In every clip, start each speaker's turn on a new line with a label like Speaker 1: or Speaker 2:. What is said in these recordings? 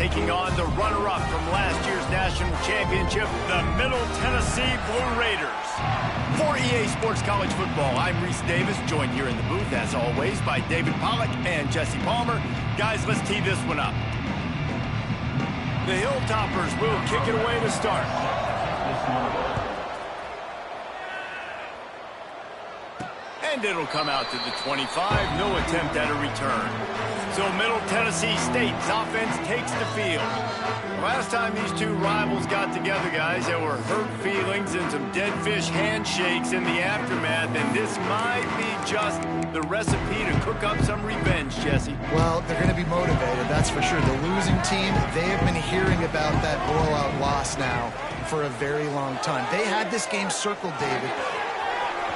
Speaker 1: taking on the runner-up from last year's national championship, the Middle Tennessee Blue Raiders. For EA Sports College Football, I'm Reese Davis, joined here in the booth, as always, by David Pollack and Jesse Palmer. Guys, let's tee this one up. The Hilltoppers will kick it away to start. And it'll come out to the 25. No attempt at a return. So Middle Tennessee State's offense takes the field. Last time these two rivals got together, guys, there were hurt feelings and some dead fish handshakes in the aftermath, and this might be just the recipe to cook up some revenge, Jesse.
Speaker 2: Well, they're going to be motivated, that's for sure. The losing team, they have been hearing about that blowout loss now for a very long time. They had this game circled, David.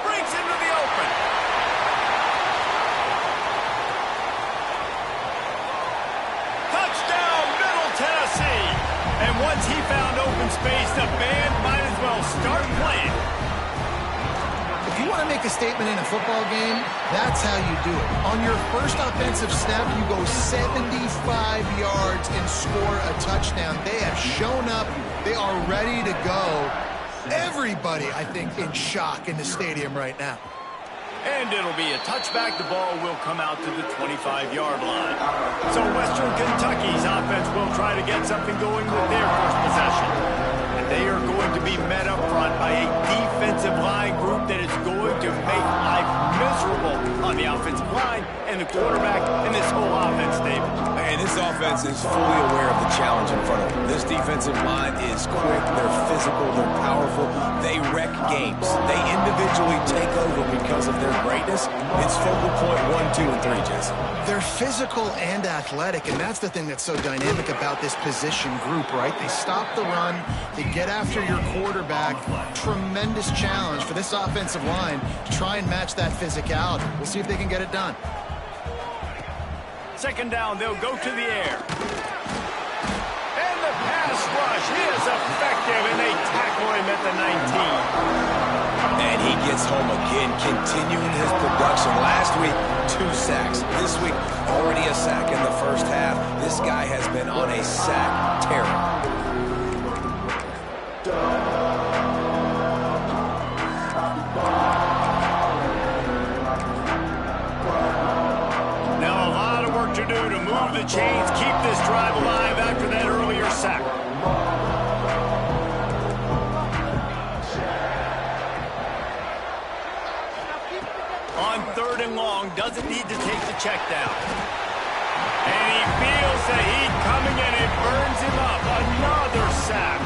Speaker 1: Breaks into the open. Touchdown, Middle Tennessee. And once he found open space, the band might as well start playing.
Speaker 2: If you want to make a statement in a football game, that's how you do it. On your first offensive snap, you go 75 yards and score a touchdown. They have shown up. They are ready to go. Everybody, I think, in shock in the stadium right now.
Speaker 1: And it'll be a touchback. The ball will come out to the 25-yard line. So Western Kentucky's offense will try to get something going with their first possession. And they are going to be met up front by a defensive line group that is going to make life miserable on the offensive line and the quarterback and this whole offense, David.
Speaker 3: And this offense is fully aware of the challenge in front of them. This defensive line is quick, they're physical, they're powerful, they wreck games. They individually take over because of their greatness. It's focal point 1, 2, and 3, Jesse.
Speaker 2: They're physical and athletic, and that's the thing that's so dynamic about this position group, right? They stop the run, they get after your quarterback. Tremendous challenge for this offensive line to try and match that physicality. We'll see if they can get it done.
Speaker 1: Second down, they'll go to the air. And the pass rush is effective, and they tackle him at the 19.
Speaker 3: And he gets home again, continuing his production. Last week, 2 sacks. This week, already a sack in the first half. This guy has been on a sack tear.
Speaker 1: Now a lot of work to do to move the chains, keep this drive alive after that earlier sack. On 3rd and long, doesn't need to take the check down. And he feels the heat coming and it burns him up. Another sack.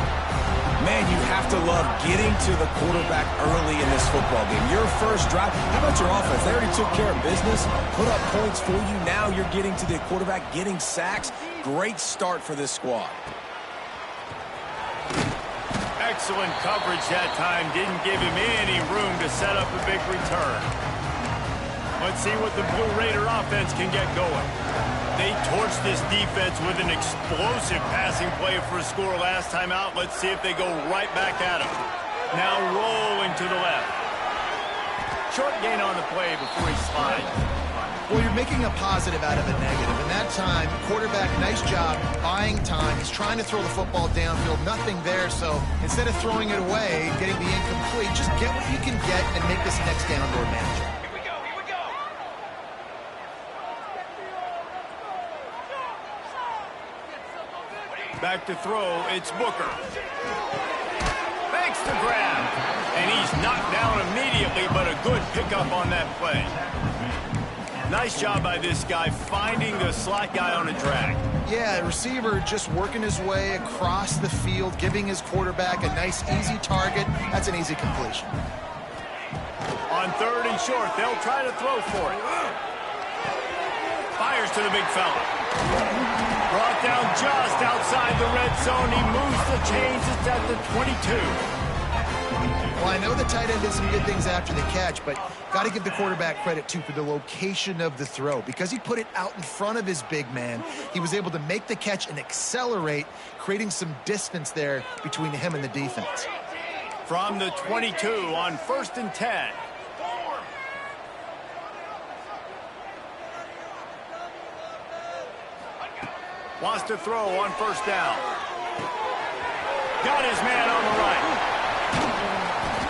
Speaker 3: Man, you have to love getting to the quarterback early in this football game. Your first drive, how about your offense? They already took care of business, put up points for you. Now you're getting to the quarterback, getting sacks. Great start for this squad.
Speaker 1: Excellent coverage that time. Didn't give him any room to set up a big return. Let's see what the Blue Raider offense can get going. They torched this defense with an explosive passing play for a score last time out. Let's see if they go right back at him. Now rolling to the left. Short gain on the play before he slides.
Speaker 2: Well, you're making a positive out of a negative. And that time, quarterback, nice job, buying time. He's trying to throw the football downfield. Nothing there, so instead of throwing it away, getting the incomplete, just get what you can get and make this next down more manageable.
Speaker 1: Back to throw, it's Booker. Makes the grab. And he's knocked down immediately, but a good pickup on that play. Nice job by this guy finding the slot guy on a drag.
Speaker 2: Yeah, receiver just working his way across the field, giving his quarterback a nice, easy target. That's an easy completion.
Speaker 1: On 3rd and short, they'll try to throw for it. Fires to the big fella. Brought down just outside the red zone. He moves the chains. It's at the 22.
Speaker 2: Well, I know the tight end did some good things after the catch, but got to give the quarterback credit, too, for the location of the throw. Because he put it out in front of his big man, he was able to make the catch and accelerate, creating some distance there between him and the defense.
Speaker 1: From the 22 on 1st and 10. Wants to throw on first down. Got his man on the right.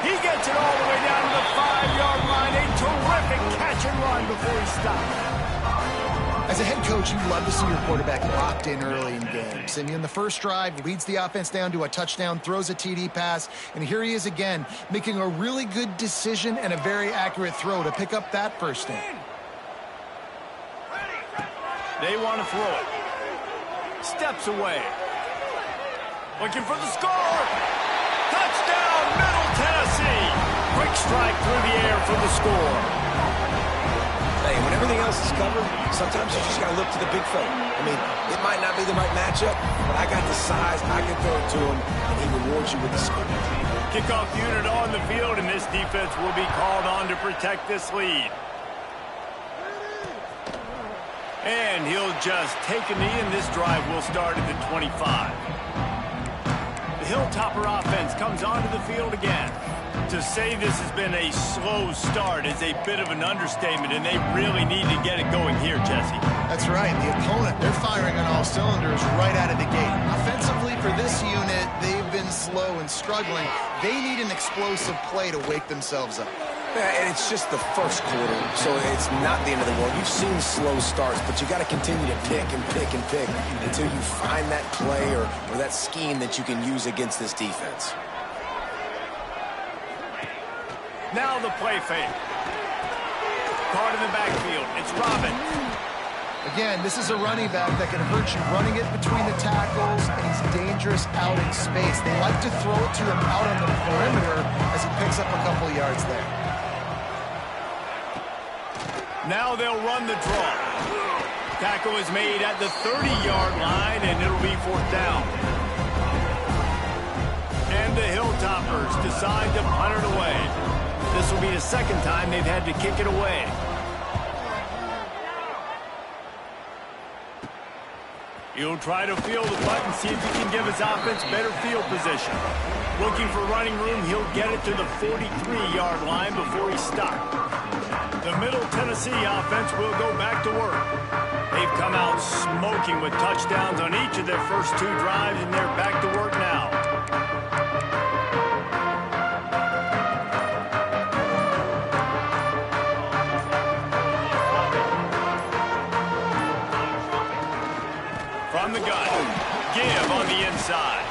Speaker 1: He gets it all the way down to the 5-yard line. A terrific catch and run before he stopped.
Speaker 2: As a head coach, you love to see your quarterback locked in early in games. And in the first drive, leads the offense down to a touchdown, throws a TD pass, and here he is again, making a really good decision and a very accurate throw to pick up that first down.
Speaker 1: They want to throw it. Steps away. Looking for the score. Touchdown, Middle Tennessee. Quick strike through the air for the score.
Speaker 3: Hey, when everything else is covered, sometimes you just got to look to the big fella. I mean, it might not be the right matchup, but I got the size, I can throw it to him, and he rewards you with the score.
Speaker 1: Kickoff unit on the field, and this defense will be called on to protect this lead. And he'll just take a knee, and this drive will start at the 25. The Hilltopper offense comes onto the field again. To say this has been a slow start is a bit of an understatement, and they really need to get it going here, Jesse.
Speaker 2: That's right. The opponent, they're firing on all cylinders right out of the gate. Offensively, for this unit, they've been slow and struggling. They need an explosive play to wake themselves up.
Speaker 3: Yeah, and it's just the first quarter, so it's not the end of the world. You've seen slow starts, but you got to continue to pick and pick and pick until you find that play or that scheme that you can use against this defense.
Speaker 1: Now the play fake. Caught in the backfield. It's Robin.
Speaker 2: Again, this is a running back that can hurt you running it between the tackles, and he's dangerous out in space. They like to throw it to him out on the perimeter as he picks up a couple of yards there.
Speaker 1: Now they'll run the draw. Tackle is made at the 30-yard line, and it'll be fourth down. And the Hilltoppers decide to punt it away. This will be the second time they've had to kick it away. He'll try to field the punt and see if he can give his offense better field position. Looking for running room, he'll get it to the 43-yard line before he's stopped. The Middle Tennessee offense will go back to work. They've come out smoking with touchdowns on each of their first two drives, and they're back to work now. From the gun, give on the inside.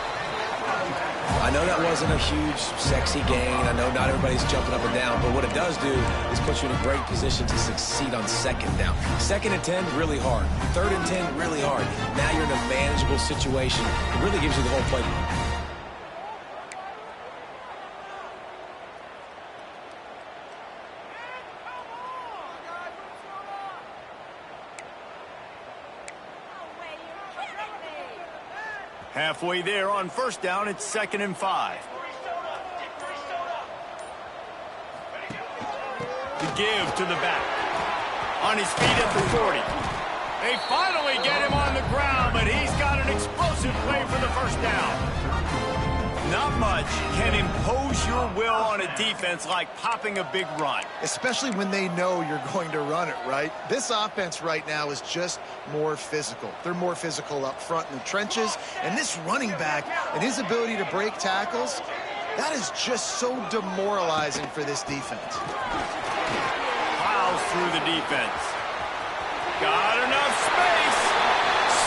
Speaker 3: I know that wasn't a huge, sexy gain. I know not everybody's jumping up and down, but what it does do is put you in a great position to succeed on second down. 2nd and 10, really hard. 3rd and 10, really hard. Now you're in a manageable situation. It really gives you the whole playbook.
Speaker 1: Halfway there on first down, it's 2nd and 5. The give to the back. On his feet at the 40. They finally get him on the ground, but he's got an explosive play for the first down. Not much can impose your will on a defense like popping a big run.
Speaker 2: Especially when they know you're going to run it, right? This offense right now is just more physical. They're more physical up front in the trenches. And this running back and his ability to break tackles, that is just so demoralizing for this defense.
Speaker 1: Plows through the defense. Got enough space.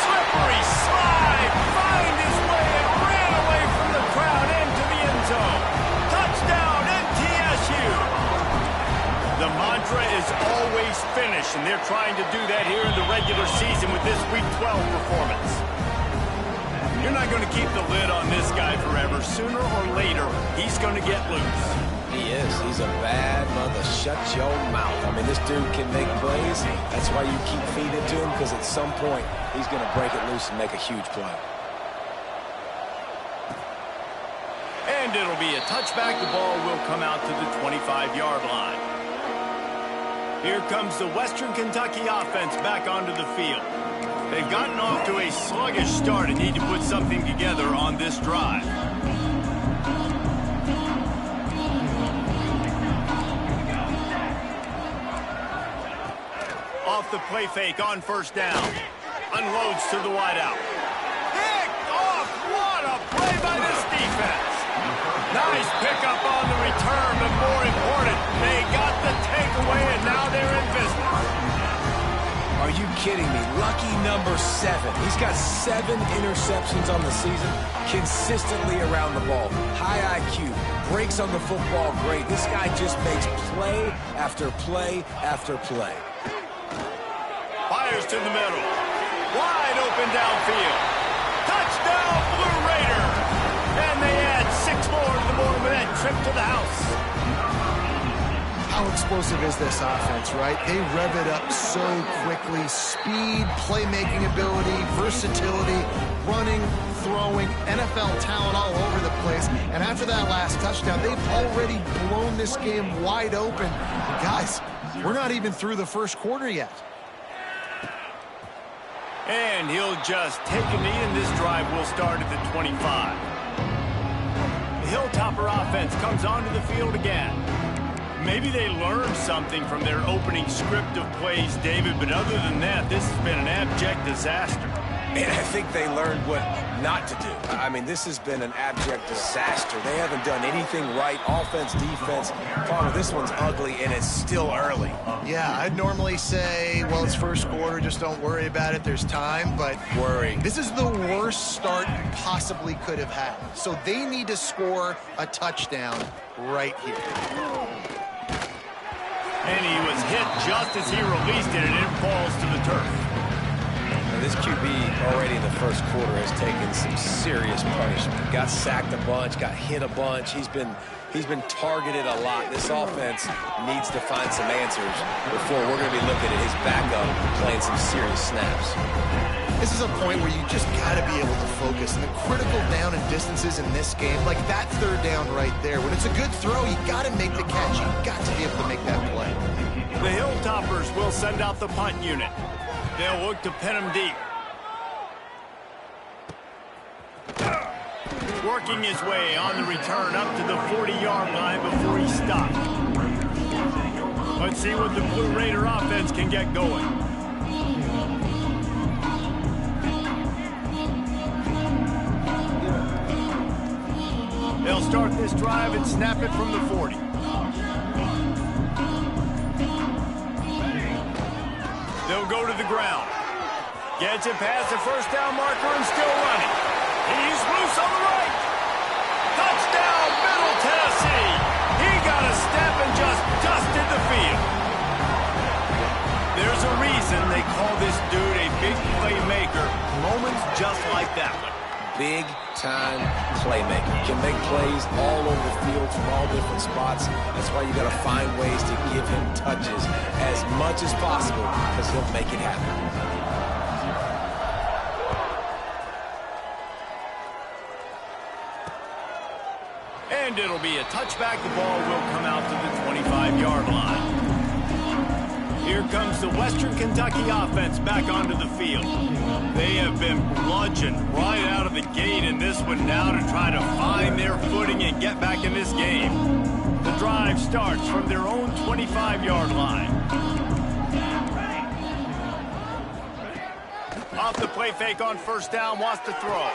Speaker 1: Slippery slide. Find his way and ran away from the crowd into the end zone. Touchdown, MTSU. The mantra is always finish, and they're trying to do that here in the regular season with this Week 12 performance. You're not going to keep the lid on this guy forever. Sooner or later, he's going to get loose.
Speaker 3: He is. He's a bad mother. Shut your mouth. I mean, this dude can make plays. That's why you keep feeding it to him, because at some point, he's going to break it loose and make a huge play.
Speaker 1: And it'll be a touchback. The ball will come out to the 25-yard line. Here comes the Western Kentucky offense back onto the field. They've gotten off to a sluggish start and need to put something together on this drive. Off the play fake on first down. Unloads to the wideout. Picked off. What a play by this defense. Nice pickup on the return, but more important, they got the takeaway, and now they're in business.
Speaker 3: Are you kidding me? Lucky number 7. He's got 7 interceptions on the season, consistently around the ball. High IQ, breaks on the football great. This guy just makes play after play after play.
Speaker 1: Fires to the middle. Wide open downfield. Touchdown, Blue Raider. And they add 6 more to the board with that trip to the house.
Speaker 2: How explosive is this offense, right? They rev it up so quickly. Speed, playmaking ability, versatility, running, throwing, NFL talent all over the place. And after that last touchdown, they've already blown this game wide open. And guys, we're not even through the first quarter yet.
Speaker 1: And he'll just take a knee, and this drive will start at the 25. The Hilltopper offense comes onto the field again. Maybe they learned something from their opening script of plays, David, but other than that, this has been an abject disaster.
Speaker 3: And I think they learned what not to do. I mean, this has been an abject disaster. They haven't done anything right, offense, defense. Farmer, this one's ugly, and it's still early.
Speaker 2: Yeah, I'd normally say, well, it's first quarter, just don't worry about it, there's time, but
Speaker 3: Worry.
Speaker 2: this is the worst start you possibly could have had. So they need to score a touchdown right here.
Speaker 1: And he was hit just as he released it, and it falls to the turf.
Speaker 3: This QB already in the first quarter has taken some serious punishment. Got sacked a bunch, got hit a bunch. He's been targeted a lot. This offense needs to find some answers before we're going to be looking at his backup playing some serious snaps.
Speaker 2: This is a point where you just got to be able to focus. And the critical down and distances in this game, like that third down right there, when it's a good throw, you got to make the catch. You got to be able to make that play.
Speaker 1: The Hilltoppers will send out the punt unit. They'll look to pin him deep. Working his way on the return up to the 40-yard line before he stopped. Let's see what the Blue Raider offense can get going. They'll start this drive and snap it from the 40. They'll go to the ground. Gets it past the first down marker and still running. He's loose on the right. Touchdown, Middle Tennessee. He got a step and just dusted the field. There's a reason they call this dude a big playmaker. Moments just like that one.
Speaker 3: Big-time playmaker. Can make plays all over the field from all different spots. That's why you got to find ways to give him touches as much as possible because he'll make it happen.
Speaker 1: And it'll be a touchback. The ball will come out to the 25-yard line. Here comes the Western Kentucky offense back onto the field. They have been bludgeoned right out of the gate in this one now to try to find their footing and get back in this game. The drive starts from their own 25-yard line. Off the play fake on first down, wants to throw.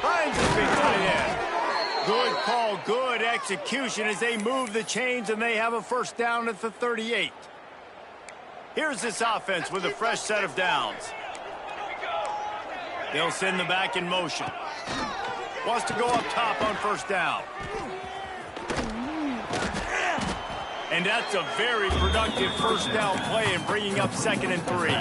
Speaker 1: Finds the big tight end. Good call, good execution as they move the chains and they have a first down at the 38. Here's this offense with a fresh set of downs. They'll send the back in motion. Wants to go up top on first down. And that's a very productive first down play in bringing up 2nd and 3.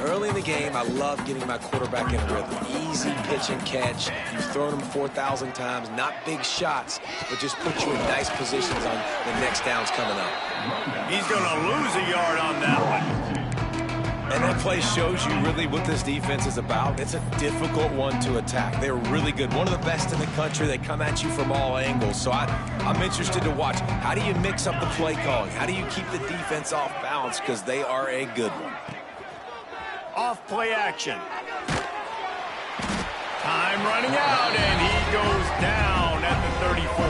Speaker 3: Early in the game, I love getting my quarterback in a rhythm. Easy pitch and catch. You've thrown him 4,000 times. Not big shots, but just put you in nice positions on the next downs coming up.
Speaker 1: He's going to lose a yard on that one.
Speaker 3: And that play shows you really what this defense is about. It's a difficult one to attack. They're really good. One of the best in the country. They come at you from all angles. So I'm interested to watch. How do you mix up the play calling? How do you keep the defense off balance? Because they are a good one.
Speaker 1: Off play action. Time running out, and he goes down at the 34.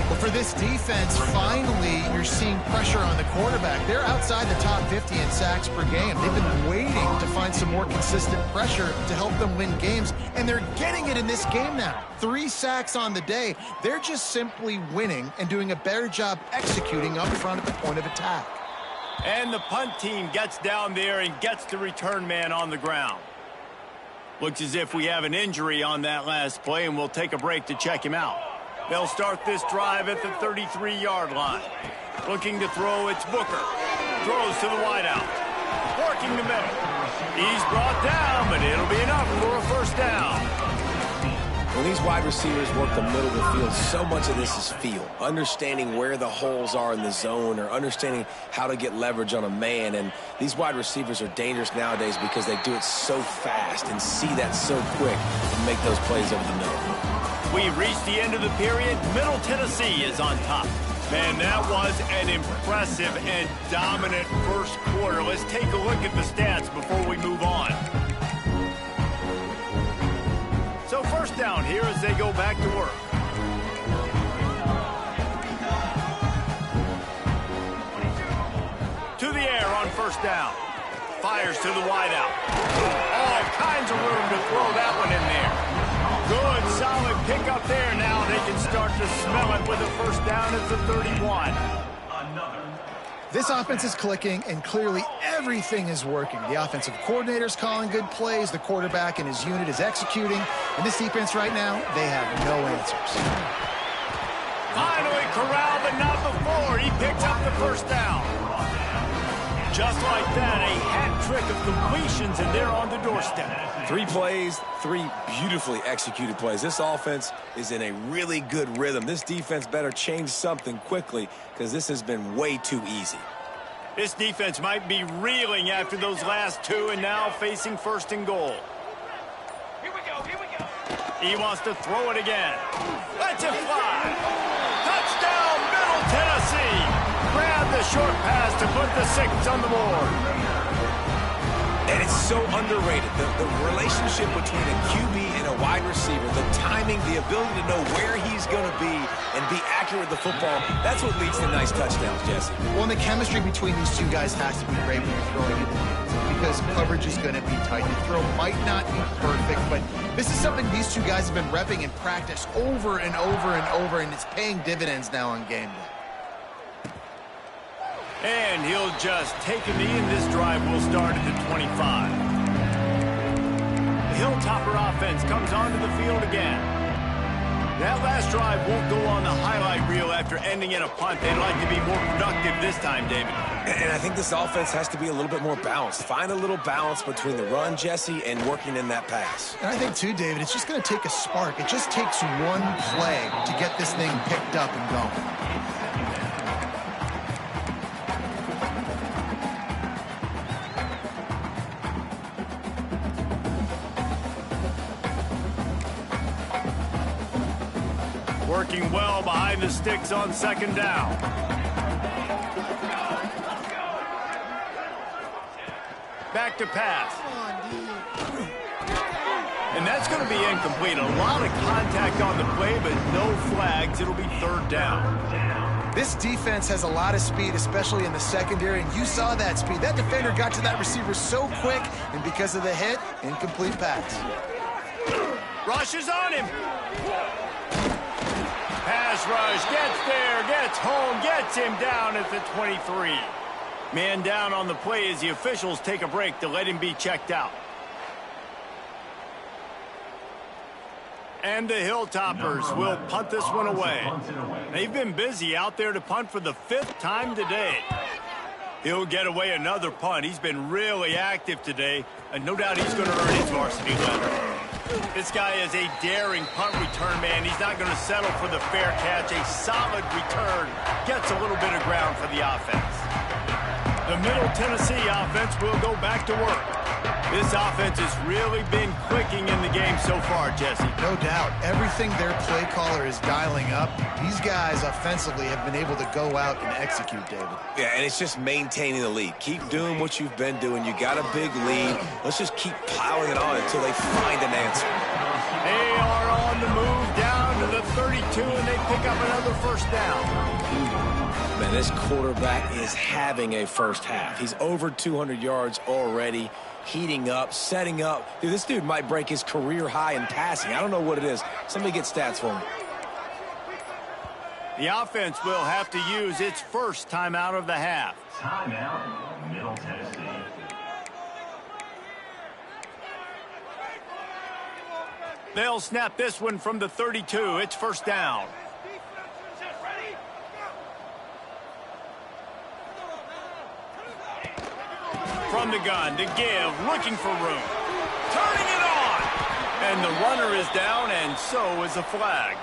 Speaker 2: Well, for this defense, finally, you're seeing pressure on the quarterback. They're outside the top 50 in sacks per game. They've been waiting to find some more consistent pressure to help them win games, and they're getting it in this game now. 3 sacks on the day. They're just simply winning and doing a better job executing up front at the point of attack.
Speaker 1: And the punt team gets down there and gets the return man on the ground. Looks as if we have an injury on that last play, and we'll take a break to check him out. They'll start this drive at the 33-yard line. Looking to throw, it's Booker. Throws to the wideout. Working the middle. He's brought down, but it'll be enough for a first down.
Speaker 3: When these wide receivers work the middle of the field, so much of this is feel. Understanding where the holes are in the zone or understanding how to get leverage on a man. And these wide receivers are dangerous nowadays because they do it so fast and see that so quick and make those plays over the middle.
Speaker 1: We've reached the end of the period. Middle Tennessee is on top. Man, that was an impressive and dominant first quarter. Let's take a look at the stats before we move on. So first down here as they go back to work. To the air on first down. Fires to the wideout. All kinds of room to throw that one in there. Good, solid pick up there. Now they can start to smell it with a first down at the 31.
Speaker 2: This offense is clicking, and clearly everything is working. The offensive coordinator's calling good plays. The quarterback and his unit is executing. And this defense right now, they have no answers.
Speaker 1: Finally corralled, but not before. He picks up the first down. Just like that, a hat trick of completions, and they're on the doorstep.
Speaker 3: 3 plays, 3 beautifully executed plays. This offense is in a really good rhythm. This defense better change something quickly because this has been way too easy.
Speaker 1: This defense might be reeling after those last 2 and now facing first and goal.
Speaker 4: Here we go, here we go.
Speaker 1: He wants to throw it again. Let's it fly. Touchdown, Middle Tennessee. Grab the short pass to put the 6 on the board.
Speaker 3: And it's so underrated. The relationship between a QB and a wide receiver, the timing, the ability to know where he's going to be and be accurate with the football, that's what leads to nice touchdowns, Jesse.
Speaker 2: Well, and the chemistry between these two guys has to be great when you're throwing in the hands because coverage is going to be tight. The throw might not be perfect, but this is something these two guys have been repping in practice over and over and over, and it's paying dividends now on game day.
Speaker 1: And he'll just take a knee, and this drive will start at the 25. The Hilltopper offense comes onto the field again. That last drive won't go on the highlight reel after ending in a punt. They'd like to be more productive this time, David.
Speaker 3: And I think this offense has to be a little bit more balanced. Find a little balance between the run, Jesse, and working in that pass.
Speaker 2: And I think, too, David, it's just going to take a spark. It just takes one play to get this thing picked up and going.
Speaker 1: Working well behind the sticks on second down. Back to pass. And that's going to be incomplete. A lot of contact on the play, but no flags. It'll be third down.
Speaker 2: This defense has a lot of speed, especially in the secondary, and you saw that speed. That defender got to that receiver so quick, and because of the hit, incomplete pass.
Speaker 1: Rush is on him. Pass rush, gets there, gets home, gets him down at the 23. Man down on the play as the officials take a break to let him be checked out. And the Hilltoppers will punt this one away. They've been busy out there to punt for the 5th time today. He'll get away another punt. He's been really active today, and no doubt he's going to earn his varsity letter. This guy is a daring punt return man. He's not going to settle for the fair catch. A solid return gets a little bit of ground for the offense. The Middle Tennessee offense will go back to work. This offense has really been clicking in the game so far, Jesse.
Speaker 2: No doubt. Everything their play caller is dialing up, these guys offensively have been able to go out and execute, David.
Speaker 3: Yeah, and it's just maintaining the lead. Keep doing what you've been doing. You got a big lead. Let's just keep plowing it on until they find an answer.
Speaker 1: They are on the move down to the 32, and they pick up another first down.
Speaker 3: Man, this quarterback is having a first half. He's over 200 yards already, heating up, setting up. Dude, this dude might break his career high in passing. I don't know what it is. Somebody get stats for him.
Speaker 1: The offense will have to use its first timeout of the half.
Speaker 5: Timeout, Middle Tennessee.
Speaker 1: They'll snap this one from the 32. It's first down. From the gun to give, looking for room. Turning it on! And the runner is down, and so is a flag.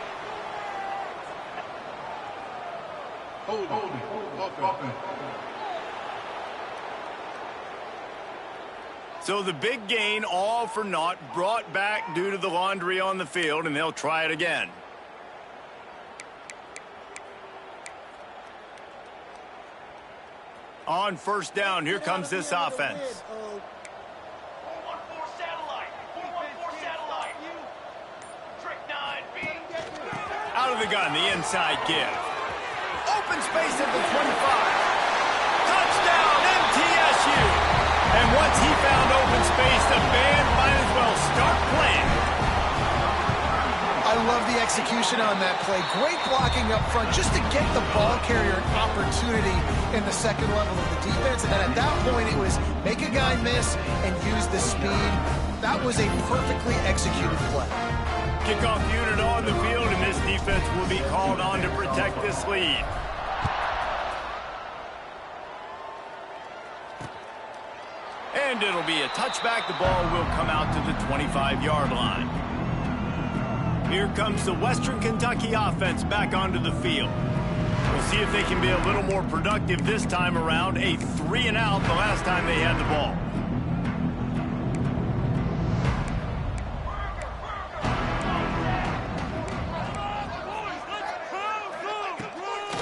Speaker 1: So the big gain, all for naught, brought back due to the laundry on the field, and they'll try it again. On first down, here comes this offense.
Speaker 4: 414 satellite. 414 satellite. Trick 9B.
Speaker 1: Out of the gun, the inside give. Open space at the 25. Touchdown, MTSU. And once he found open space, the band might as well start playing.
Speaker 2: I love the execution on that play. Great blocking up front just to get the ball carrier an opportunity in the second level of the defense. And then at that point, it was make a guy miss and use the speed. That was a perfectly executed play.
Speaker 1: Kickoff unit on the field, and this defense will be called on to protect this lead. And it'll be a touchback. The ball will come out to the 25-yard line. Here comes the Western Kentucky offense back onto the field. We'll see if they can be a little more productive this time around. A 3-and-out the last time they had the ball.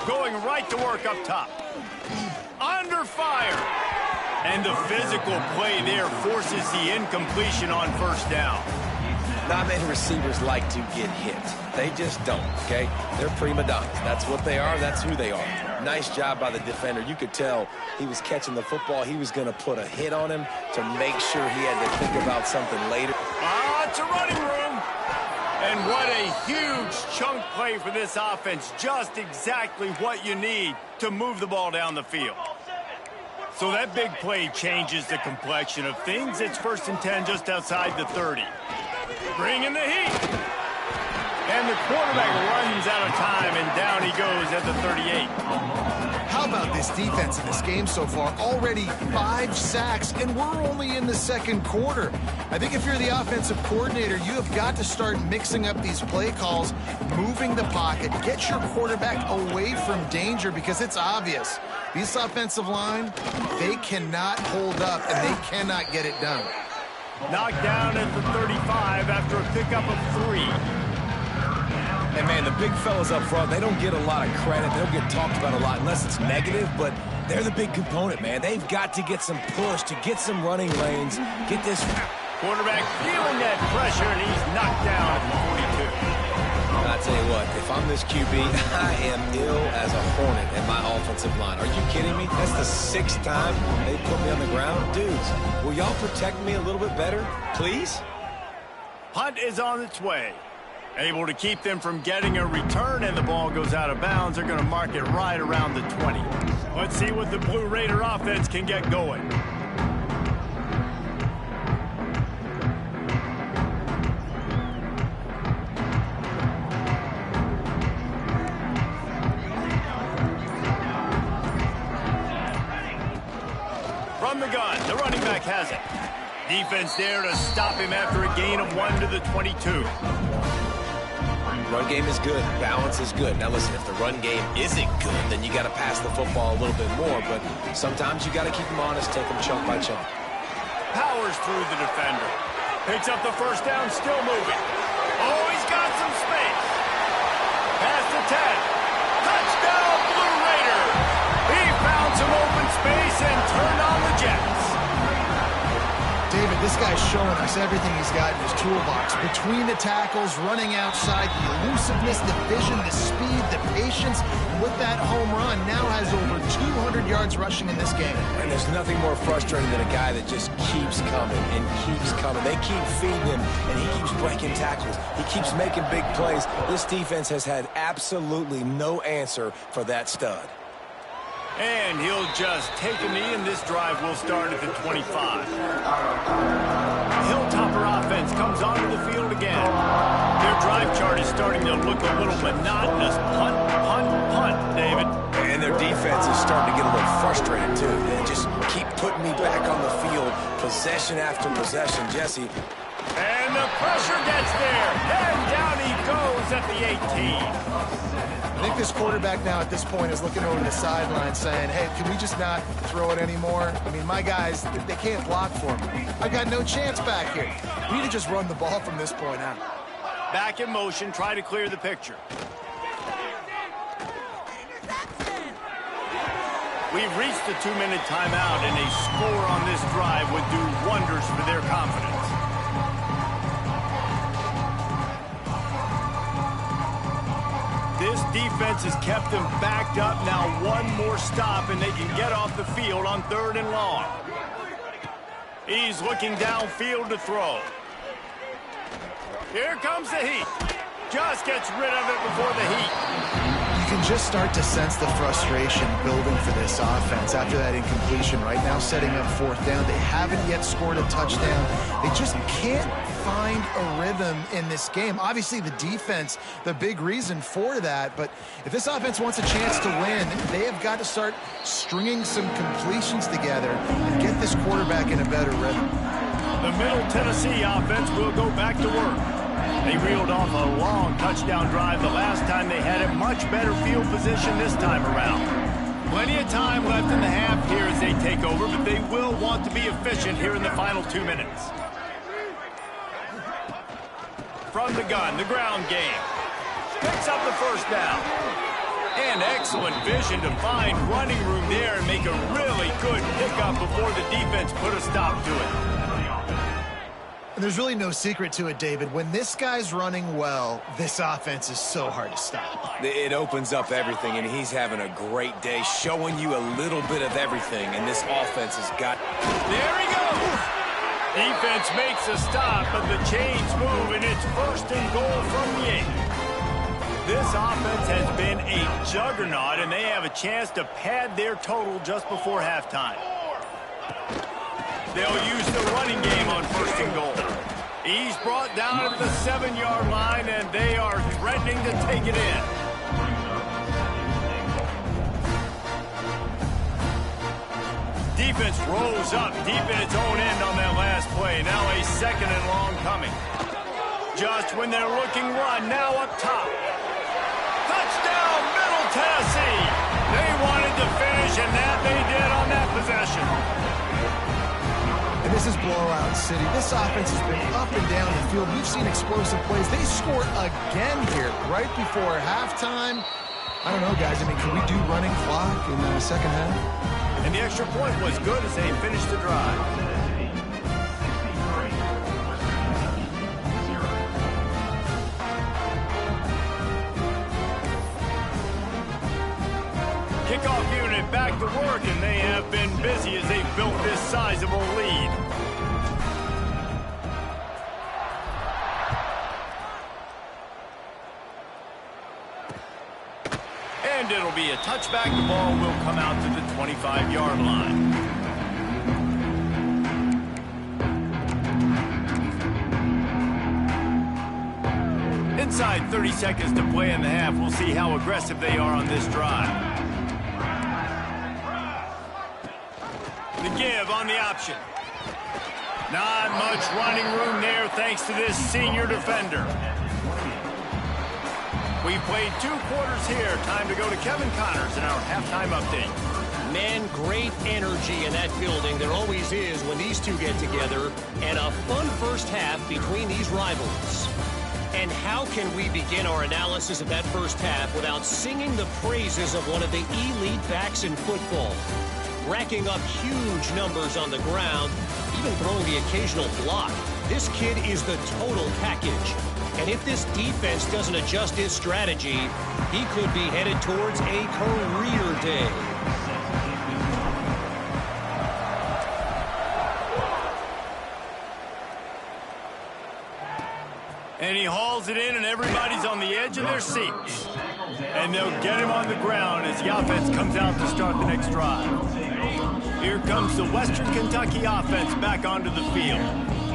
Speaker 1: Going right to work up top. Under fire. And the physical play there forces the incompletion on first down.
Speaker 3: Not many receivers like to get hit. They just don't, okay? They're prima donnas. That's what they are. That's who they are. Nice job by the defender. You could tell he was catching the football. He was going to put a hit on him to make sure he had to think about something later.
Speaker 1: It's a running room. And what a huge chunk play for this offense. Just exactly what you need to move the ball down the field. So that big play changes the complexion of things. It's 1st and 10 just outside the 30. Bringing the heat. And the quarterback runs out of time, and down he goes at the 38.
Speaker 2: How about this defense in this game so far? Already 5 sacks, and we're only in the second quarter. I think if you're the offensive coordinator, you have got to start mixing up these play calls, moving the pocket, get your quarterback away from danger, because it's obvious. This offensive line, they cannot hold up, and they cannot get it done.
Speaker 1: Knocked down at the 35 after a pickup of 3.
Speaker 3: And, man, the big fellas up front, they don't get a lot of credit. They don't get talked about a lot unless it's negative, but they're the big component, man. They've got to get some push, to get some running lanes, get this.
Speaker 1: Quarterback feeling that pressure, and he's knocked down at the 42.
Speaker 3: I tell you what, if I'm this QB, I am ill as a hornet in my offensive line. Are you kidding me? That's the 6th time they put me on the ground. Dudes, will y'all protect me a little bit better, please?
Speaker 1: Punt is on its way. Able to keep them from getting a return, and the ball goes out of bounds. They're going to mark it right around the 20. Let's see what the Blue Raider offense can get going. From the gun, the running back has it. Defense there to stop him after a gain of 1 to the 22.
Speaker 3: Run game is good. Balance is good. Now, listen, if the run game isn't good, then you got to pass the football a little bit more. But sometimes you got to keep them honest, take them chunk by chunk.
Speaker 1: Powers through the defender. Picks up the first down, still moving. Oh, he's got some space. Past the 10. Touchdown, Blue Raider. He found some open space and turned on the Jets.
Speaker 2: David, This guy's showing us everything he's got in his toolbox. Between the tackles, running outside, the elusiveness, the vision, the speed, the patience. And with that home run, now has over 200 yards rushing in this game.
Speaker 3: And there's nothing more frustrating than a guy that just keeps coming and keeps coming. They keep feeding him, and he keeps breaking tackles. He keeps making big plays. This defense has had absolutely no answer for that stud.
Speaker 1: And he'll just take a knee, and this drive will start at the 25. Hilltopper offense comes onto the field again. Their drive chart is starting to look a little monotonous. Punt, punt, punt, David.
Speaker 3: And their defense is starting to get a little frustrated, too. They just keep putting me back on the field, possession after possession. Jesse.
Speaker 1: And the pressure gets there. And down he goes at the 18.
Speaker 2: I think this quarterback now at this point is looking over the sideline saying, hey, can we just not throw it anymore? I mean, my guys, they can't block for me. I've got no chance back here. We need to just run the ball from this point out.
Speaker 1: Back in motion, try to clear the picture. We've reached the 2-minute timeout, and a score on this drive would do wonders for their confidence. This defense has kept them backed up. Now one more stop, and they can get off the field on 3rd and long. He's looking downfield to throw. Here comes the heat. Just gets rid of it before the heat.
Speaker 2: You can just start to sense the frustration building for this offense after that incompletion. Right now, setting up 4th down. They haven't yet scored a touchdown. They just can't find a rhythm in this game. Obviously, the defense, the big reason for that. But if this offense wants a chance to win, they have got to start stringing some completions together and get this quarterback in a better rhythm.
Speaker 1: The Middle Tennessee offense will go back to work. They reeled off a long touchdown drive the last time they had a much better field position this time around. Plenty of time left in the half here as they take over, but they will want to be efficient here in the final 2 minutes. From the gun, the ground game. Picks up the 1st down. And excellent vision to find running room there and make a really good pickup before the defense put a stop to it.
Speaker 2: And there's really no secret to it, David. When this guy's running well, this offense is so hard to stop.
Speaker 3: It opens up everything, and he's having a great day, showing you a little bit of everything, and this offense has got...
Speaker 1: There he goes! Defense makes a stop, but the chains move, and it's 1st and goal from the 8. This offense has been a juggernaut, and they have a chance to pad their total just before halftime. They'll use the running game on 1st and goal. He's brought down at the 7-yard line, and they are threatening to take it in. Defense rolls up deep in its own end on that last play. Now a 2nd and long coming. Just when they're looking run, now up top. Touchdown, Middle Tennessee. They wanted to finish, and that they did on that possession.
Speaker 2: And this is blowout city. This offense has been up and down the field. We've seen explosive plays. They score again here right before halftime. I don't know, guys. I mean, can we do running clock in the 2nd half?
Speaker 1: And the extra point was good as they finished the drive. Kickoff unit back to work, and they have been busy as they built this sizable lead. And it'll be a touchback. The ball will come out to the 25-yard line. Inside 30 seconds to play in the half. We'll see how aggressive they are on this drive. The give on the option. Not much running room there thanks to this senior defender. We've played 2 quarters here. Time to go to Kevin Connors in our halftime update.
Speaker 6: Man, great energy in that building. There always is when these two get together. And a fun first half between these rivals. And how can we begin our analysis of that first half without singing the praises of one of the elite backs in football? Racking up huge numbers on the ground, even throwing the occasional block. This kid is the total package. And if this defense doesn't adjust his strategy, he could be headed towards a career day.
Speaker 1: And he hauls it in, and everybody's on the edge of their seats. And they'll get him on the ground as the offense comes out to start the next drive. Here comes the Western Kentucky offense back onto the field.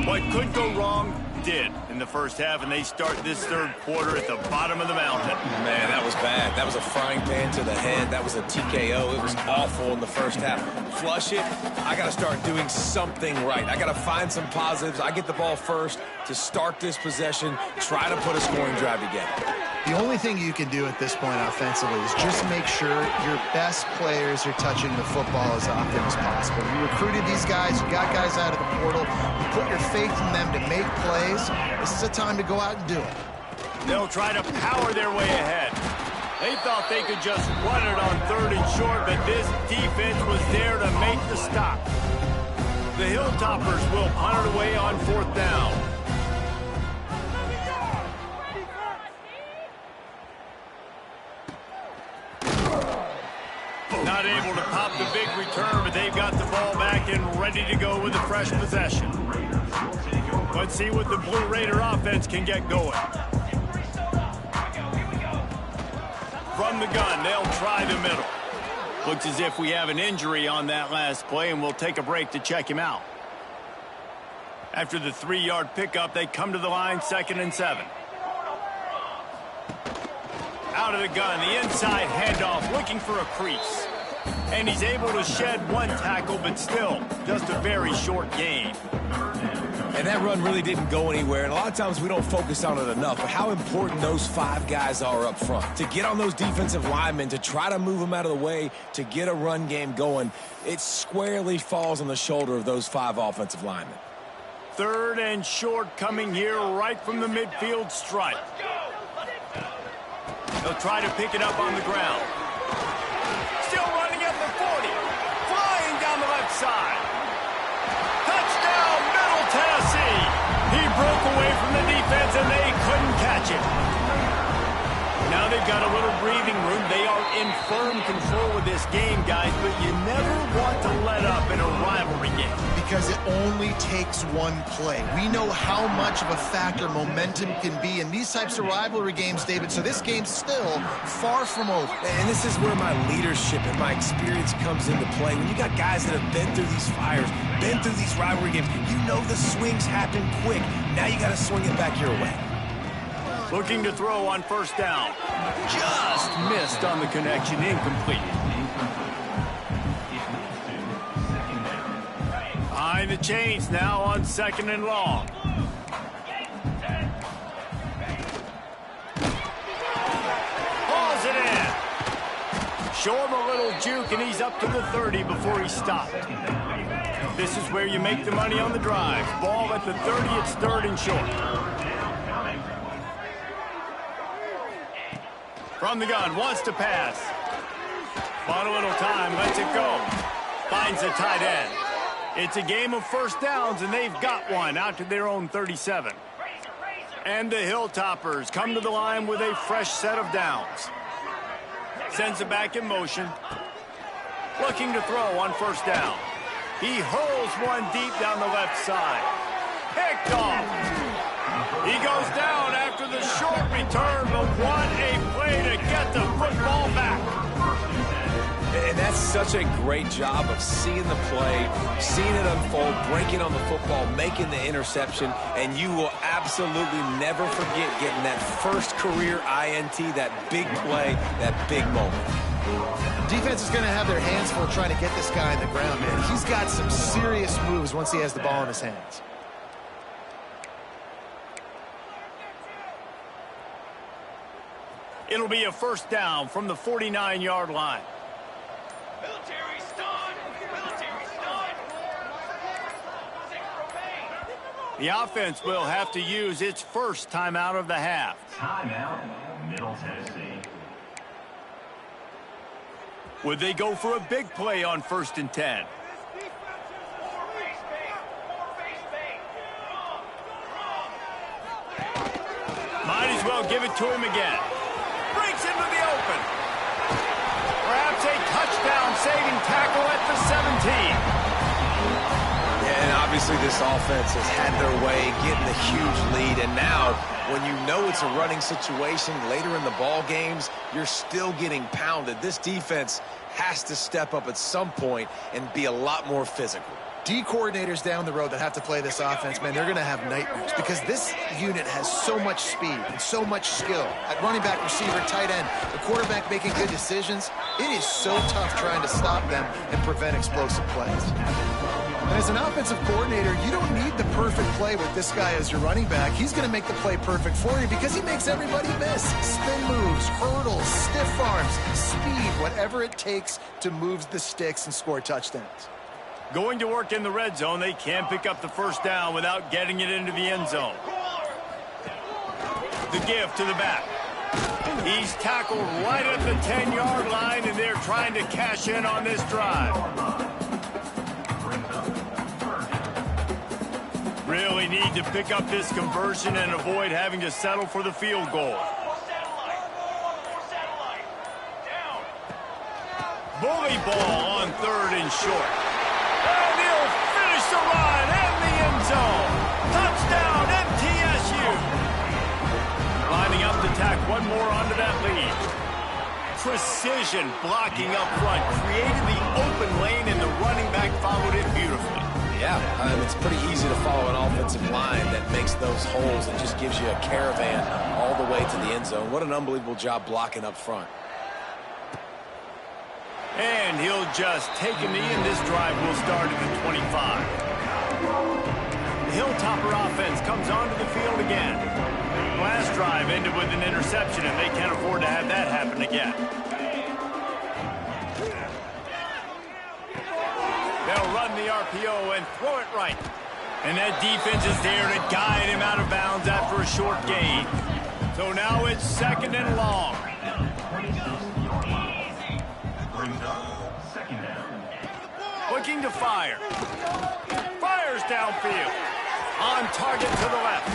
Speaker 1: What could go wrong did in the first half, and they start this third quarter at the bottom of the mountain.
Speaker 3: Man, that was bad. That was a frying pan to the head. That was a TKO. It was awful in the first half. Flush it. I got to start doing something right. I got to find some positives. I get the ball first to start this possession, try to put a scoring drive together.
Speaker 2: The only thing you can do at this point offensively is just make sure your best players are touching the football as often as possible. You recruited these guys, you got guys out of the portal, you put your faith in them to make plays. This is a time to go out and do it.
Speaker 1: They'll try to power their way ahead. They thought they could just run it on 3rd and short, but this defense was there to make the stop. The Hilltoppers will punt it away on 4th down. Not able to pop the big return, but they've got the ball back and ready to go with a fresh possession. Let's see what the Blue Raider offense can get going. From the gun, they'll try the middle. Looks as if we have an injury on that last play, and we'll take a break to check him out. After the 3-yard pickup, they come to the line, 2nd and 7. Out of the gun, the inside handoff, looking for a crease. And he's able to shed one tackle, but still, just a very short gain.
Speaker 3: And that run really didn't go anywhere, and a lot of times we don't focus on it enough, but how important those 5 guys are up front. To get on those defensive linemen, to try to move them out of the way, to get a run game going, it squarely falls on the shoulder of those 5 offensive linemen.
Speaker 1: 3rd and short coming here right from the midfield stripe. They'll try to pick it up on the ground. Still running at the 40. Flying down the left side. Touchdown, Middle Tennessee. He broke away from the defense, and they couldn't catch it. Now they've got a little breathing room. They are in firm control of this game, guys, but you never want to let up in a rivalry game.
Speaker 2: Because it only takes one play. We know how much of a factor momentum can be in these types of rivalry games, David, so this game's still far from over.
Speaker 3: And this is where my leadership and my experience comes into play. When you got guys that have been through these fires, been through these rivalry games, you know the swings happen quick. Now you got to swing it back your way.
Speaker 1: Looking to throw on 1st down. Just missed on the connection, incomplete. Behind the chains now on 2nd and long. Hauls it in. Show him a little juke, and he's up to the 30 before he stopped. This is where you make the money on the drive. Ball at the 30, it's 3rd and short. From the gun, wants to pass. Bought a little time, lets it go. Finds the tight end. It's a game of 1st downs, and they've got one out to their own 37. And the Hilltoppers come to the line with a fresh set of downs. Sends it back in motion. Looking to throw on 1st down. He hurls one deep down the left side. Picked off. He goes down after the short return, but what a play to get the football back.
Speaker 3: And that's such a great job of seeing the play, seeing it unfold, breaking on the football, making the interception, and you will absolutely never forget getting that first career INT, that big play, that big moment.
Speaker 2: Defense is going to have their hands full trying to get this guy on the ground, man. He's got some serious moves once he has the ball in his hands.
Speaker 1: It'll be a 1st down from the 49-yard line.
Speaker 4: Military stun! Military stun!
Speaker 1: The offense will have to use its first timeout of the half.
Speaker 5: Timeout, Middle Tennessee.
Speaker 1: Would they go for a big play on 1st and 10? as well give it to him again. Breaks into the open. Perhaps a touchdown-saving tackle at the 17.
Speaker 3: And obviously this offense has had their way, getting a huge lead. And now, when you know it's a running situation later in the ball games, you're still getting pounded. This defense has to step up at some point and be a lot more physical.
Speaker 2: D coordinators down the road that have to play this offense, man, they're going to have nightmares because this unit has so much speed and so much skill. At running back, receiver, tight end, the quarterback making good decisions, it is so tough trying to stop them and prevent explosive plays. And as an offensive coordinator, you don't need the perfect play with this guy as your running back. He's going to make the play perfect for you because he makes everybody miss. Spin moves, hurdles, stiff arms, speed, whatever it takes to move the sticks and score touchdowns.
Speaker 1: Going to work in the red zone, they can't pick up the first down without getting it into the end zone. The give to the back. He's tackled right at the 10-yard line, and they're trying to cash in on this drive. Really need to pick up this conversion and avoid having to settle for the field goal. Bully ball on 3rd and short. And he'll finish the run in the end zone. Touchdown, MTSU. Lining up to tack one more onto that lead. Precision blocking up front. Created the open lane, and the running back followed it beautifully.
Speaker 3: Yeah, it's pretty easy to follow an offensive line that makes those holes and just gives you a caravan all the way to the end zone. What an unbelievable job blocking up front.
Speaker 1: And he'll just take a knee, and this drive will start at the 25. The Hilltopper offense comes onto the field again. Last drive ended with an interception, and they can't afford to have that happen again. They'll run the RPO and throw it right. And that defense is there to guide him out of bounds after a short gain. So now it's 2nd and long. Looking to fire. Fires downfield. On target to the left.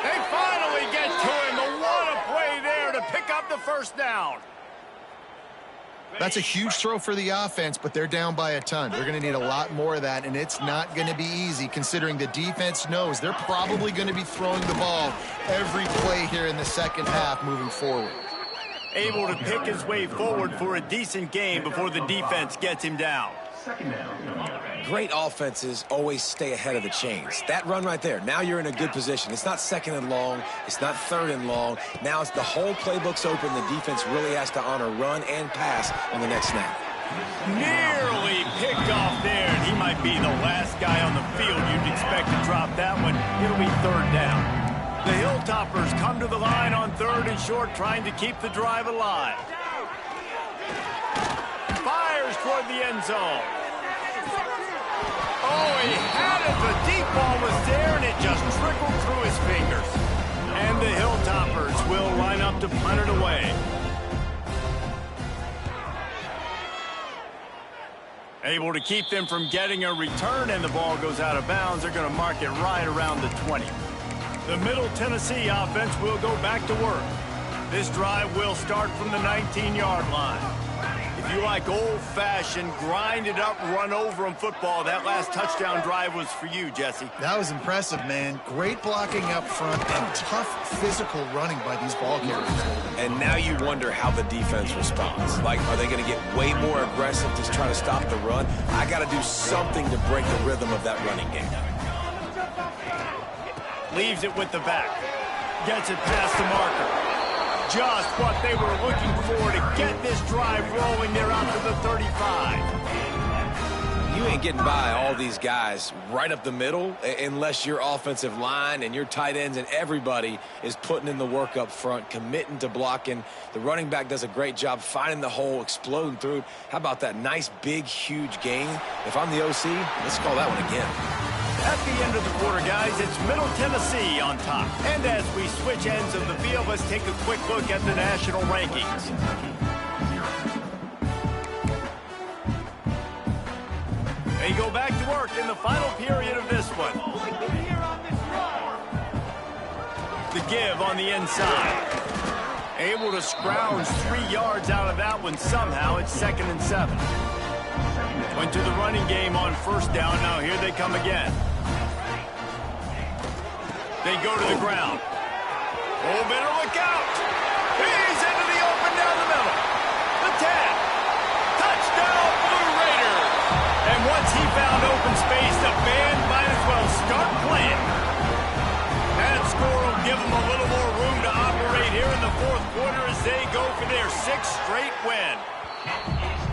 Speaker 1: They finally get to him. What a play there to pick up the first down.
Speaker 2: That's a huge throw for the offense, but they're down by a ton. They're going to need a lot more of that, and it's not going to be easy considering the defense knows they're probably going to be throwing the ball every play here in the second half moving forward.
Speaker 1: Able to pick his way forward for a decent game before the defense gets him down.
Speaker 3: Great offenses always stay ahead of the chains. That run right there, now you're in a good position. It's not 2nd and long. It's not 3rd and long. Now it's the whole playbook's open. The defense really has to honor run and pass on the next snap.
Speaker 1: Nearly picked off there, and he might be the last guy on the field you'd expect to drop that one. It'll be 3rd down. The Hilltoppers come to the line on 3rd and short, trying to keep the drive alive. Fires toward the end zone. Oh, he had it. The deep ball was there, and it just trickled through his fingers. And the Hilltoppers will line up to punt it away. Able to keep them from getting a return, and the ball goes out of bounds. They're going to mark it right around the 20. The Middle Tennessee offense will go back to work. This drive will start from the 19-yard line. If you like old-fashioned, grinded-up, run-over-'em football, that last touchdown drive was for you, Jesse.
Speaker 2: That was impressive, man. Great blocking up front and tough physical running by these ball carriers.
Speaker 3: And now you wonder how the defense responds. Like, are they going to get way more aggressive to try to stop the run? I got to do something to break the rhythm of that running game.
Speaker 1: Leaves it with the back. Gets it past the marker. Just what they were looking for to get this drive rolling. They're out to the 35.
Speaker 3: You ain't getting by all these guys right up the middle unless your offensive line and your tight ends and everybody is putting in the work up front, committing to blocking. The running back does a great job finding the hole, exploding through. How about that nice, big, huge gain? If I'm the OC, let's call that one again.
Speaker 1: At the end of the quarter, guys, it's Middle Tennessee on top. And as we switch ends of the field, let's take a quick look at the national rankings. They go back to work in the final period of this one. the give on the inside. Able to scrounge 3 yards out of that one somehow. It's 2nd and 7. Went to the running game on first down. Now here they come again. They go to the ground. Oh, better look out. He's into the open down the middle. The 10. Touchdown, Blue Raiders. And once he found open space, the band might as well start playing. That score will give them a little more room to operate here in the fourth quarter as they go for their 6th straight win.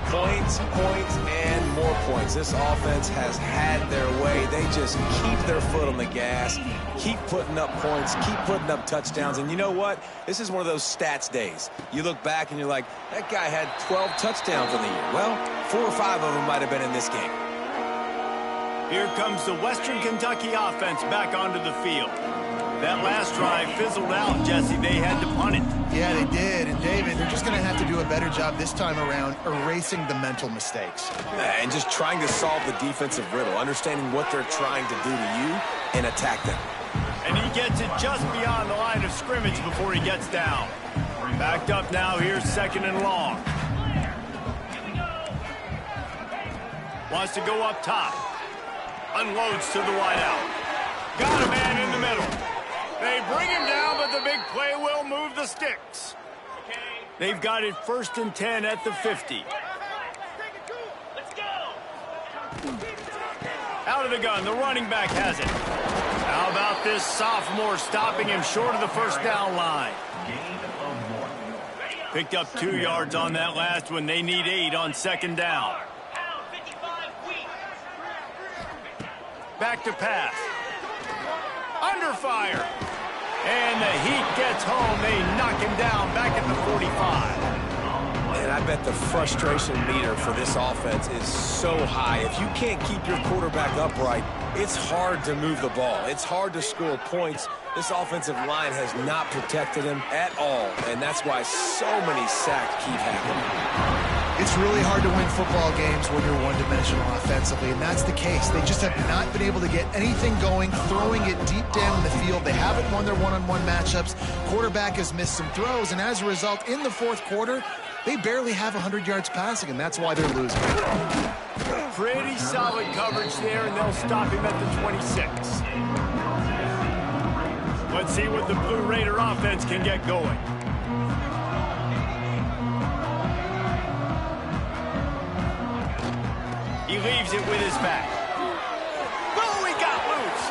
Speaker 3: Points, points, and more points. This offense has had their way. They just keep their foot on the gas, keep putting up points, keep putting up touchdowns. And you know what? This is one of those stats days. You look back and you're like, that guy had 12 touchdowns in the year. Well, 4 or 5 of them might have been in this game.
Speaker 1: Here comes the Western Kentucky offense back onto the field. That last drive fizzled out, Jesse. They had to punt it.
Speaker 2: Yeah, they did. And, David, they're just going to have to do a better job this time around erasing the mental mistakes.
Speaker 3: And just trying to solve the defensive riddle, understanding what they're trying to do to you and attack them.
Speaker 1: And he gets it just beyond the line of scrimmage before he gets down. Backed up now. Here's 2nd and long. Wants to go up top. Unloads to the wideout. Got a man in the middle. They bring him down, but the big play will move the sticks. They've got it 1st and 10 at the 50.
Speaker 4: Let's go.
Speaker 1: Out of the gun, the running back has it. How about this sophomore stopping him short of the first down line? Picked up 2 yards on that last one. They need 8 on 2nd down. Back to pass. Under fire. And the heat gets home. They knock him down back at the 45.
Speaker 3: And I bet the frustration meter for this offense is so high. If you can't keep your quarterback upright, it's hard to move the ball. It's hard to score points. This offensive line has not protected him at all, and that's why so many sacks keep happening.
Speaker 2: It's really hard to win football games when you're one-dimensional offensively, and that's the case. They just have not been able to get anything going, throwing it deep down in the field. They haven't won their one-on-one matchups. Quarterback has missed some throws, and as a result, in the fourth quarter, they barely have 100 yards passing, and that's why they're losing.
Speaker 1: Pretty solid coverage there, and they'll stop him at the 26. Let's see what the Blue Raider offense can get going. He leaves it with his back. Oh, he got loose.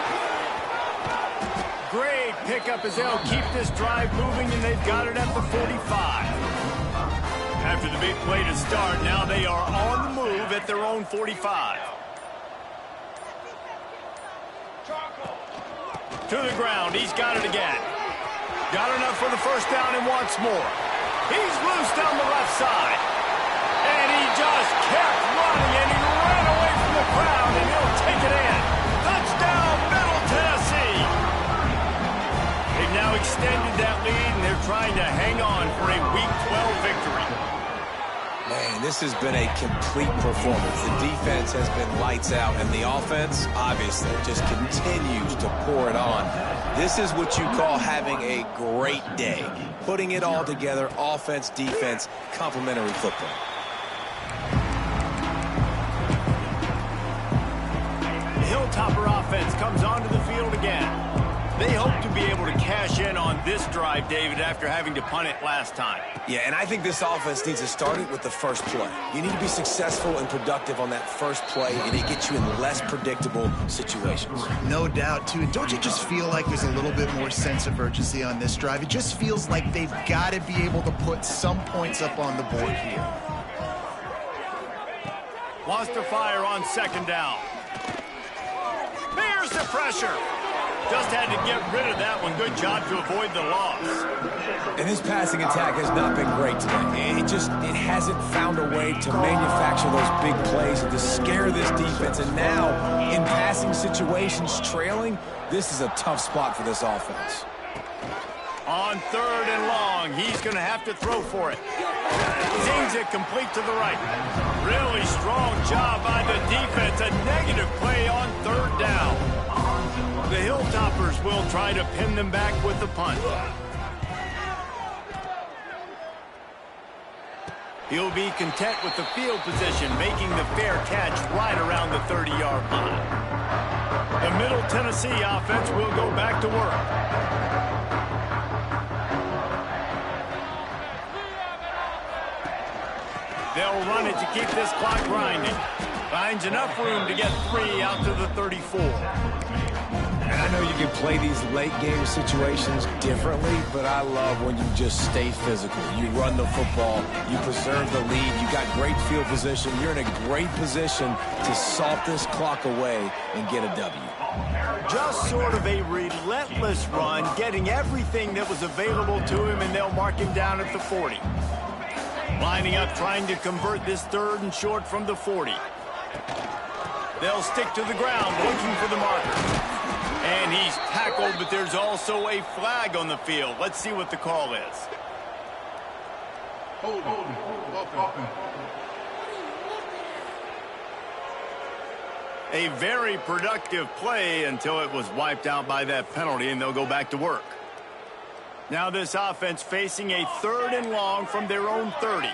Speaker 1: Great pickup as they'll keep this drive moving, and they've got it at the 45. After the big play to start, now they are on the move at their own 45. To the ground, he's got it again. Got enough for the first down and wants more. He's loose down the left side. And he just kept running, and he ran away from the crowd, and he'll take it in. Touchdown, Middle Tennessee. They've now extended that lead, and they're trying to hang on for a Week 12 victory.
Speaker 3: Man, this has been a complete performance. The defense has been lights out, and the offense, obviously, just continues to pour it on. This is what you call having a great day. Putting it all together, offense, defense, complementary football.
Speaker 1: The Hilltopper offense comes onto the field again. They hope to be able to cash in on this drive, David, after having to punt it last time.
Speaker 3: Yeah, and I think this offense needs to start it with the first play. You need to be successful and productive on that first play, and it gets you in less predictable situations.
Speaker 2: No doubt, too. And don't you just feel like there's a little bit more sense of urgency on this drive? It just feels like they've got to be able to put some points up on the board here.
Speaker 1: Wants to fire on 2nd down. There's the pressure. Just had to get rid of that one. Good job to avoid the loss.
Speaker 3: And this passing attack has not been great today. It hasn't found a way to manufacture those big plays and to scare this defense. And now, in passing situations, trailing, this is a tough spot for this offense.
Speaker 1: On 3rd and long, he's going to have to throw for it. Zings it complete to the right. Really strong job by the defense. A negative play on 3rd down. The Hilltoppers will try to pin them back with the punt. He'll be content with the field position, making the fair catch right around the 30-yard line. The Middle Tennessee offense will go back to work. They'll run it to keep this clock grinding. Finds enough room to get 3 out to the 34.
Speaker 3: And I know you can play these late game situations differently, but I love when you just stay physical. You run the football, you preserve the lead, you got great field position, you're in a great position to salt this clock away and get a W.
Speaker 1: Just sort of a relentless run, getting everything that was available to him, and they'll mark him down at the 40. Lining up, trying to convert this 3rd and short from the 40. They'll stick to the ground, looking for the marker. And he's tackled, but there's also a flag on the field. Let's see what the call is. A very productive play until it was wiped out by that penalty, and they'll go back to work. Now this offense facing a 3rd and long from their own 30.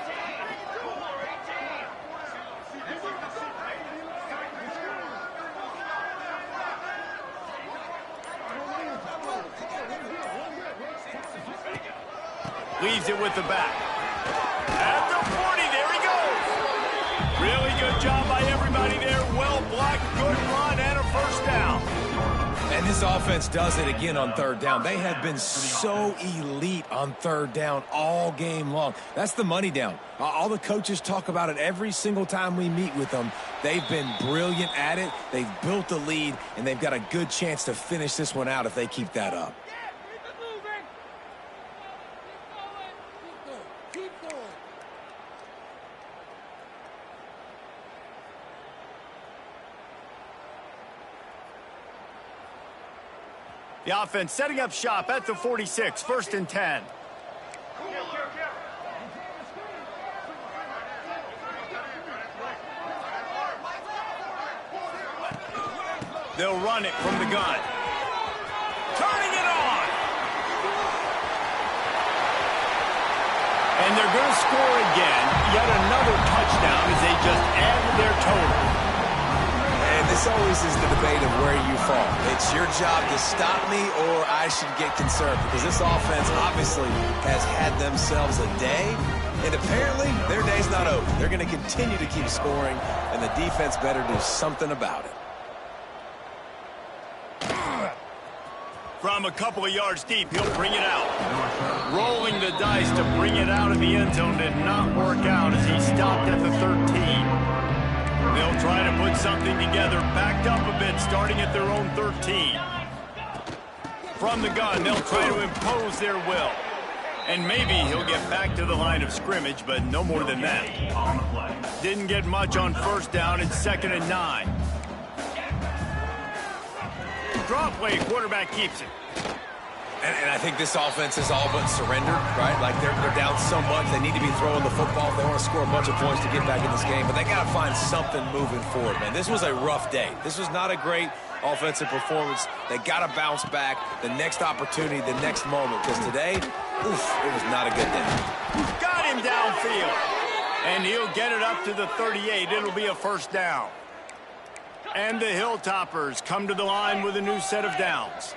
Speaker 1: Leaves it with the back. At the 40, there he goes. Really good job by everybody there. Well blocked, good run, and a first down.
Speaker 3: And this offense does it again on 3rd down. They have been so elite on 3rd down all game long. That's the money down. All the coaches talk about it every single time we meet with them. They've been brilliant at it. They've built the lead, and they've got a good chance to finish this one out if they keep that up.
Speaker 1: The offense setting up shop at the 46, 1st and 10. They'll run it from the gun. Turning it on. And they're going to score again. Yet another touchdown as they just added their total.
Speaker 3: And this always is the debate of where you fall. It's your job to stop me or I should get concerned, because this offense obviously has had themselves a day, and apparently their day's not over. They're going to continue to keep scoring, and the defense better do something about it.
Speaker 1: From a couple of yards deep, he'll bring it out. Rolling the dice to bring it out of the end zone did not work out as he stopped at the 13. They'll try to put something together, backed up a bit, starting at their own 13. From the gun, they'll try to impose their will. And maybe he'll get back to the line of scrimmage, but no more than that. Didn't get much on 1st down. It's 2nd and 9. Draw play, quarterback keeps it.
Speaker 3: And I think this offense is all but surrendered, right? Like they're down so much, they need to be throwing the football if they want to score a bunch of points to get back in this game. But they got to find something moving forward, man. This was a rough day. This was not a great offensive performance. They got to bounce back the next opportunity, the next moment. Because today, oof, it was not a good day.
Speaker 1: Got him downfield. And he'll get it up to the 38. It'll be a 1st down. And the Hilltoppers come to the line with a new set of downs.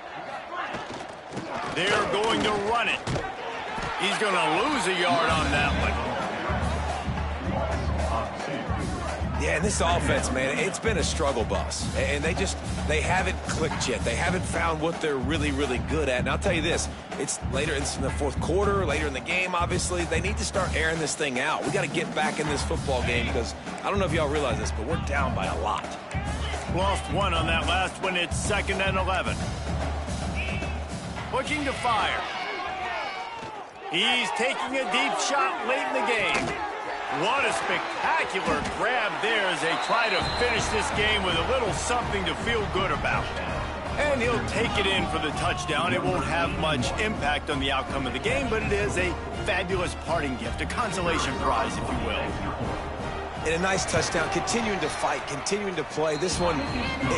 Speaker 1: They're going to run it. He's going to lose a yard on that one.
Speaker 3: Yeah, and this offense, man, it's been a struggle bus. And they haven't clicked yet. They haven't found what they're really, really good at. And I'll tell you this, it's later, it's in the 4th quarter, later in the game, obviously. They need to start airing this thing out. We got to get back in this football game because I don't know if y'all realize this, but we're down by a lot.
Speaker 1: Lost one on that last one. It's 2nd and 11. Looking to fire. He's taking a deep shot late in the game. What a spectacular grab there as they try to finish this game with a little something to feel good about. And he'll take it in for the touchdown. It won't have much impact on the outcome of the game, but it is a fabulous parting gift, a consolation prize, if you will.
Speaker 3: And a nice touchdown, continuing to fight, continuing to play. This one,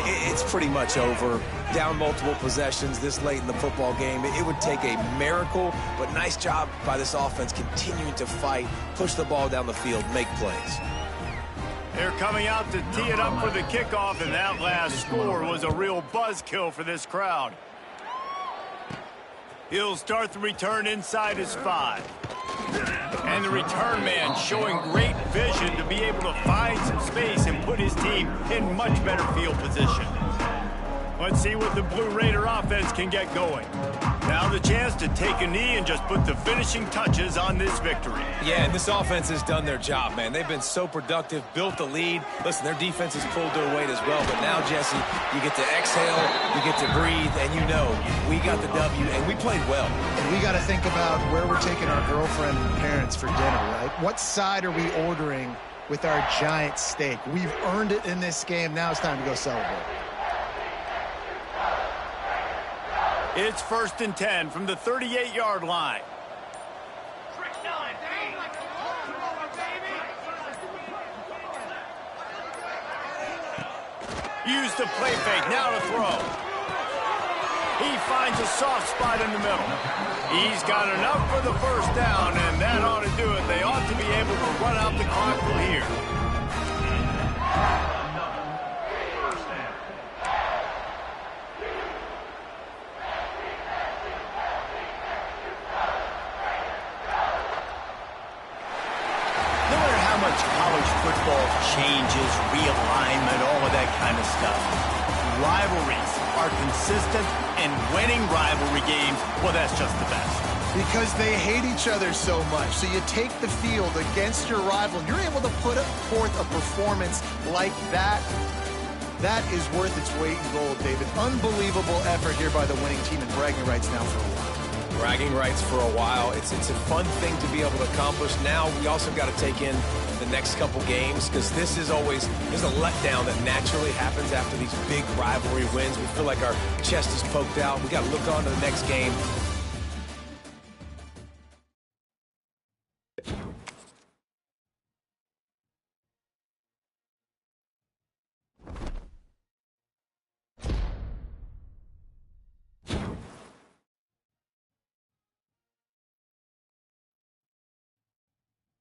Speaker 3: it's pretty much over. Down multiple possessions this late in the football game. It would take a miracle, but nice job by this offense continuing to fight, push the ball down the field, make plays.
Speaker 1: They're coming out to tee it up for the kickoff, and that last score was a real buzzkill for this crowd. He'll start the return inside his 5. And the return man showing great vision to be able to find some space and put his team in much better field position. Let's see what the Blue Raider offense can get going. Now the chance to take a knee and just put the finishing touches on this victory.
Speaker 3: Yeah, and this offense has done their job, man. They've been so productive, built the lead. Listen, their defense has pulled their weight as well. But now, Jesse, you get to exhale, you get to breathe, and you know we got the W, and we played well.
Speaker 2: And we got to think about where we're taking our girlfriend and parents for dinner, right? What side are we ordering with our giant steak? We've earned it in this game. Now it's time to go celebrate.
Speaker 1: It's 1st and 10 from the 38-yard line. Use the play fake, now to throw. He finds a soft spot in the middle. He's got enough for the first down, and that ought to do it. They ought to be able to run out the clock from here. Football changes, realignment, all of that kind of stuff. Rivalries are consistent, and winning rivalry games, well, that's just the best.
Speaker 2: Because they hate each other so much. So you take the field against your rival, you're able to put forth a performance like that. That is worth its weight in gold, David. Unbelievable effort here by the winning team, and bragging rights now for a while.
Speaker 3: Bragging rights for a while. It's a fun thing to be able to accomplish. Now we also got to take in the next couple games, because this is always, there's a letdown that naturally happens after these big rivalry wins. We feel like our chest is poked out. We got to look on to the next game.